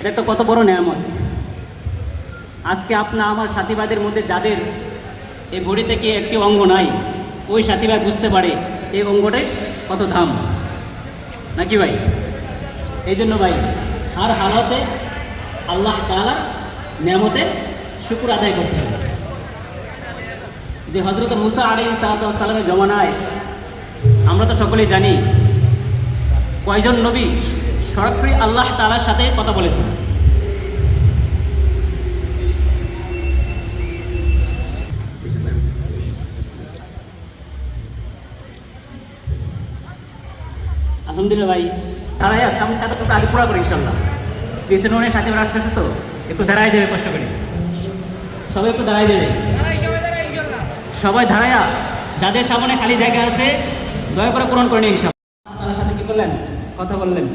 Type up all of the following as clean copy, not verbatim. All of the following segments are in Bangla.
এটা একটা কত বড় নেয়ামত। আজকে আপনা আমার সাথীবাদের মধ্যে যাদের এই ঘড়ি থেকে একটি অঙ্গ নাই, ওই সাথী ভাই বুঝতে পারে এই অঙ্গটার কত দাম, নাকি ভাই? এই জন্য ভাই আর হালাতে আল্লাহ তাআলার নেয়ামতের শুকর আদায় করতে হবে। যে হযরত মুসা আলাইহিস সালামের জমানায় আমরা তো সকলেই জানি কয়জন নবী সরাসরি আল্লাহ তাআলার সাথে কথা বলেছেন। আলহামদুলিল্লাহ ভাই, দাঁড়ায় আমি এতটুকু আগে পুরা করি ইনশাল্লাহ। পেছনে অনেক সাথে আসতেছে তো একটু দাঁড়ায় যাবে, কষ্ট করে সবাই একটু দাঁড়ায় যাবে, সবাই দাঁড়ায়া যাদের সামনে খালি জায়গা আছে দয়া করে পূরণ করে নিন ইনশাল্লাহ। আপনার সাথে কি বললেন? কথা বললেন,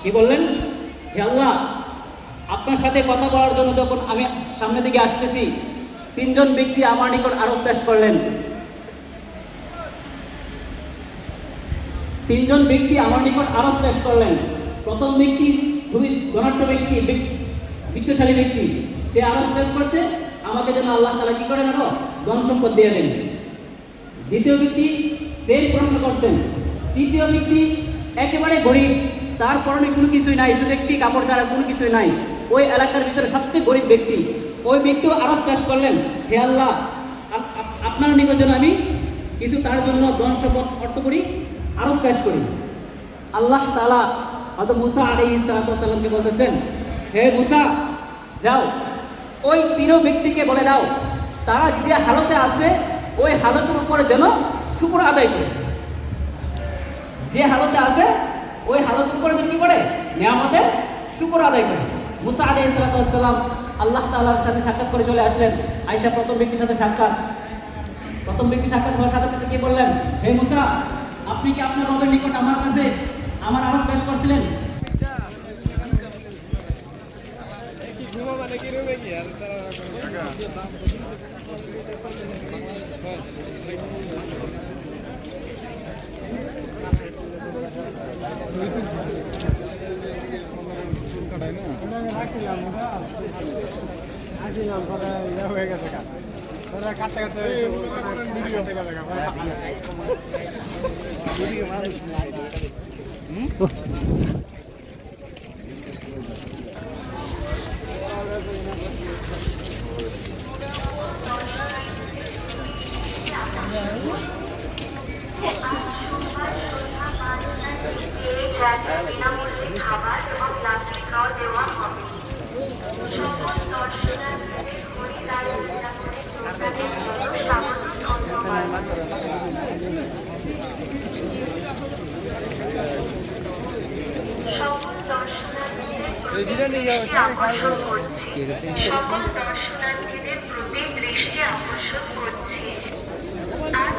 কি বললেন? হে আল্লাহ, আপনার সাথে কথা বলার জন্য যখন আমি সামনের দিকে আসতেছি, তিনজন ব্যক্তি আমার নিকট আরজ পেশ করলেন। তিনজন ব্যক্তি আমার নিকট আরজ পেশ করলেন। প্রথম ব্যক্তি খুবই ধনাঢ্য ব্যক্তি, বিত্তশালী ব্যক্তি, সে আরজ পেশ করছে আমাকে যেন আল্লাহ তাআলা কি করেন, আরো ধন সম্পদ দিয়ে দেন। দ্বিতীয় ব্যক্তি সেই প্রশ্ন করছেন। তৃতীয় ব্যক্তি একেবারে গরিব, তার পরনে কোনো কিছুই নাই, শুধু একটি কাপড় ছাড়া কোনো কিছুই নাই, ওই এলাকার ভিতরে সবচেয়ে গরিব ব্যক্তি। ওই ব্যক্তিও আরজ পেশ করলেন, হে আল্লাহ, আপনার নিকট যেন আমি কিছু তার জন্য ধন সম্পদ অর্থ করি, আরজ পেশ করি। আল্লাহ তাআলা হযরত মুসা আলাইহিস সালামকে বলতেছেন, হে মুসা, যাও ওই তিন ব্যক্তিকে বলে দাও তারা যে হালতে আছে ওই হালতের উপরে যেন শুকর আদায় করে। যে হালতে আছে ওই হালতের উপরে যেন কি করে, নেয়ামতের শুকর আদায় করে। মুসা আলাইহিস সালাম আল্লাহ তাআলার সাথে সাক্ষাৎ করে চলে আসলেন। আয়েশা প্রথম ব্যক্তির সাথে সাক্ষাৎ, প্রথম ব্যক্তি সাক্ষাৎ হওয়ার সাথে সাথে কি বললেন, হে মুসা, আপনি কি আপনার রবের নিকট আমার কাছে আমার আরজ পেশ করছিলেন? খাবার এবং যাত্রী দেওয়া হবে। সকল দর্শনার্থীদের হরিদ্বার যাত্রায় যোগদানের জন্য স্বাগত ধন্যবাদ। সকল দর্শনার্থীদের প্রতি দৃষ্টি আকর্ষণ করছি। সকল দর্শনার্থীদের প্রতি দৃষ্টি আকর্ষণ করছি। আজ